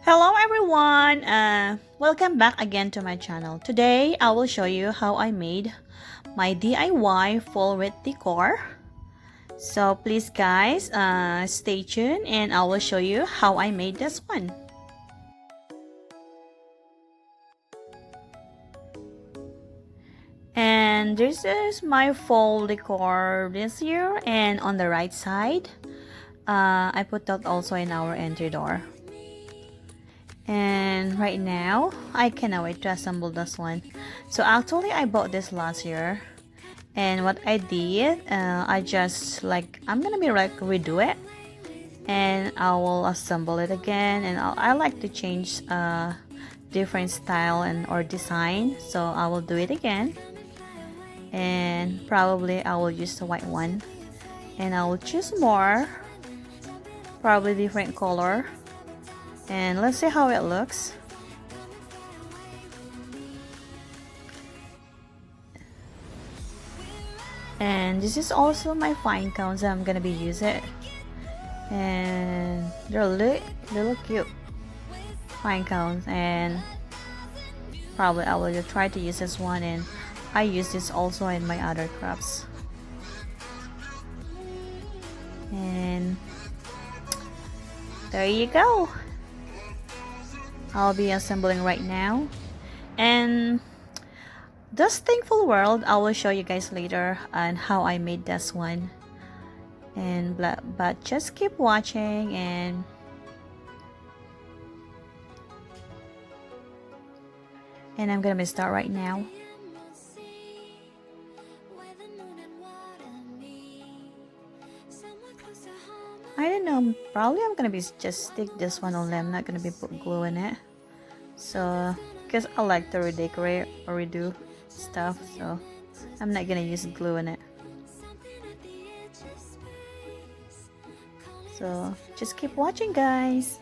Hello everyone! Welcome back again to my channel. Today I will show you how I made my DIY full wreath decor. So please guys, stay tuned and I will show you how I made this one. And this is my fall decor this year, and on the right side, I put that also in our entry door. And right now I cannot wait to assemble this one. So actually I bought this last year, and what I did, I just I'm gonna be redo it, and I will assemble it again. And I like to change different style and or design, so I will do it again, and probably I will use the white one, and I will choose more, probably different color, and let's see how it looks. And this is also my fine cones that I'm gonna be using, and they're little cute fine cones, and probably I will try to use this one, and I use this also in my other crafts. And there you go. I'll be assembling right now, and this thankful world I will show you guys later on how I made this one. And but just keep watching, and I'm gonna start right now. I don't know, probably I'm gonna be just stick this one only. I'm not gonna be put glue in it, so because I like to redecorate or redo stuff, so I'm not gonna use glue in it. So just keep watching guys.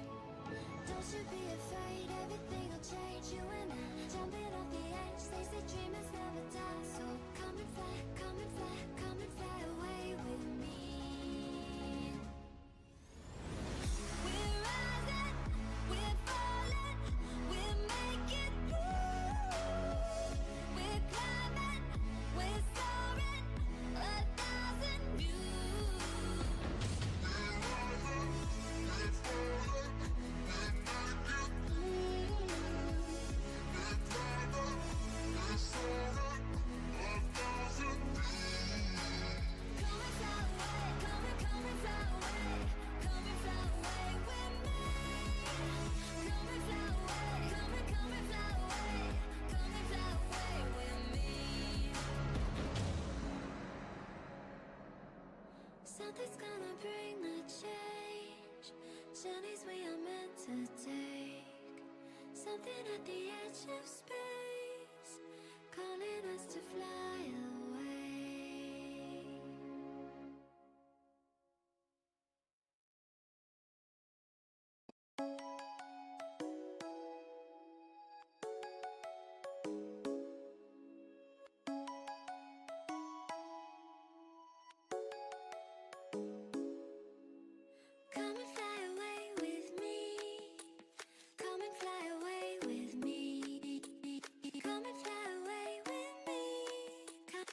Something's gonna bring the change. Journeys we are meant to take. Something at the edge of space, calling us to fly away. Come and fly away with me. Come and fly away with me. Come and fly away with me.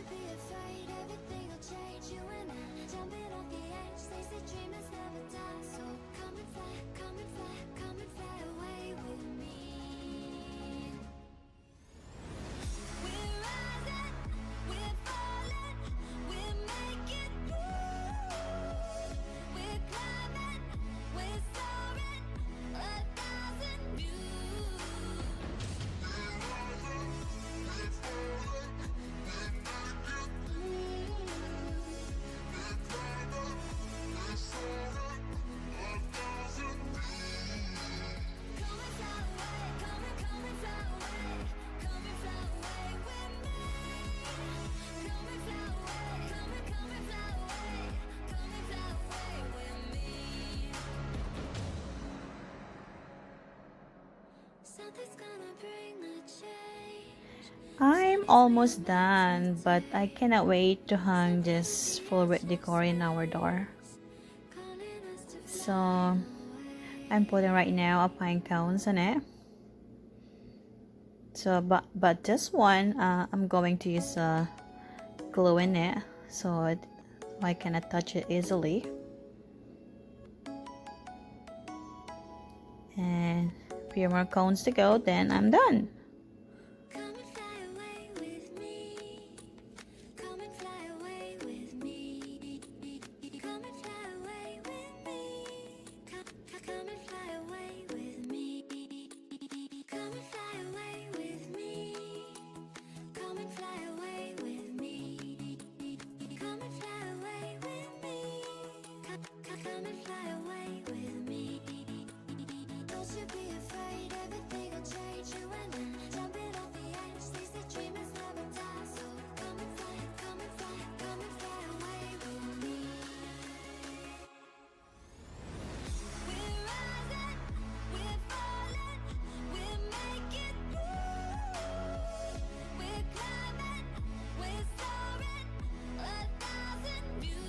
you be afraid, everything will change. You and I, jumping off the edge. They say dreamers never die. So come and fly, come and fly, come and fly away with me. We're rising, we're falling, we're making moves. We're climbing, we're soaring, 1,000 views. Something's gonna bring the change. I'm almost done, but I cannot wait to hang this full Wreath Decor in our door. Calling us to So I'm putting right now a pine cones on it. So but this one I'm going to use glue in it so I cannot touch it easily. And a few more cones to go, then I'm done. come and fly away with me. Come and fly away with me. Come and fly away with me. Come and fly away with me. Come and fly away with me. Come and fly away with me. Come and fly away with me. Come and fly away with me. Don't you be afraid, everything will change. You and I, jumping off the edge. They say dreamers never die. So come and fly, come and fly, come and fly away with me. We're rising, we're falling, we're making moves. We're climbing, we're soaring, 1,000 views.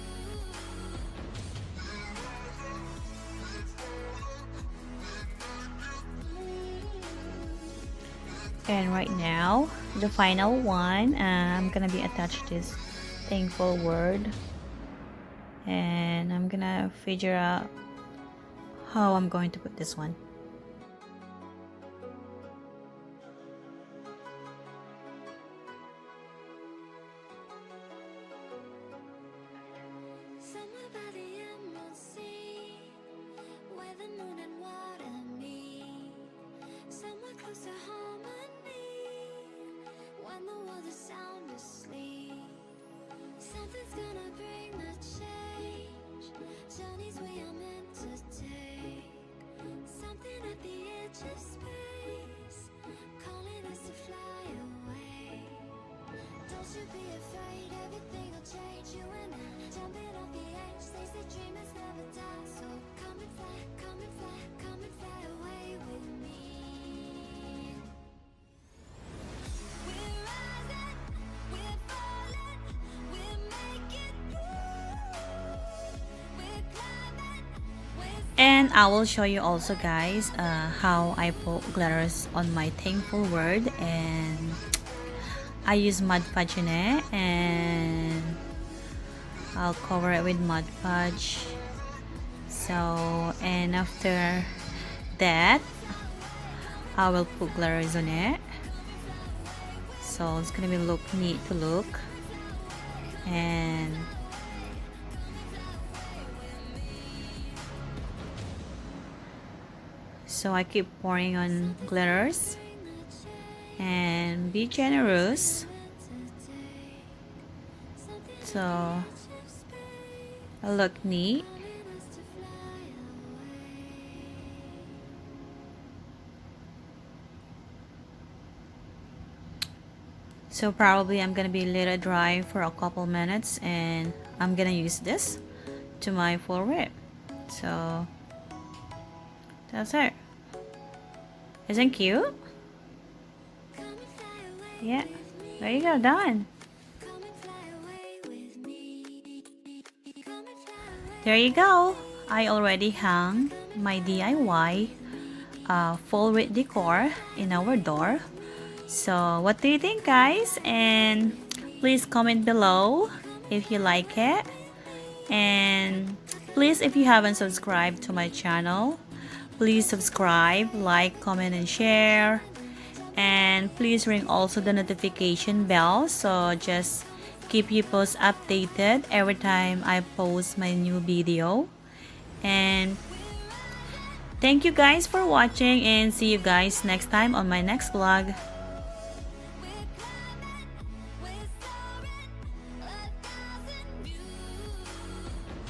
And right now, the final one, I'm gonna be attached this thankful word, and I'm gonna figure out how I'm going to put this one. Somewhere by the emerald sea, where the moon and water meet. Somewhere close to harmony, when the world is sound asleep. Something's gonna bring the change, journeys we are meant to take. Something at the edge of space, calling us to fly away. Don't you be afraid, everything will change. You and I, jumping off the edge. They say dreamers never die. So come and fly, come and fly, come and fly away with me. We're rising, we're falling, we're making moves. We're climbing, we're And I will show you also, guys, how I put glitters on my thankful word. And I use Mod Podge in it, and I'll cover it with Mod Podge. So, and after that, I will put glitters on it. So it's gonna be look neat to look. And so I keep pouring on glitters, and be generous. So it'll look neat. So probably I'm gonna be let it dry for a couple minutes, and I'm gonna use this to my full wrap. So that's it. Isn't cute? Yeah, there you go, done. There you go. I already hung my DIY full Wreath decor in our door. So what do you think, guys? And Please comment below if you like it. And please, if you haven't subscribed to my channel, please subscribe, like, comment, and share. And please ring also the notification bell, so just keep you post updated every time I post my new video. And thank you guys for watching, and see you guys next time on my next vlog.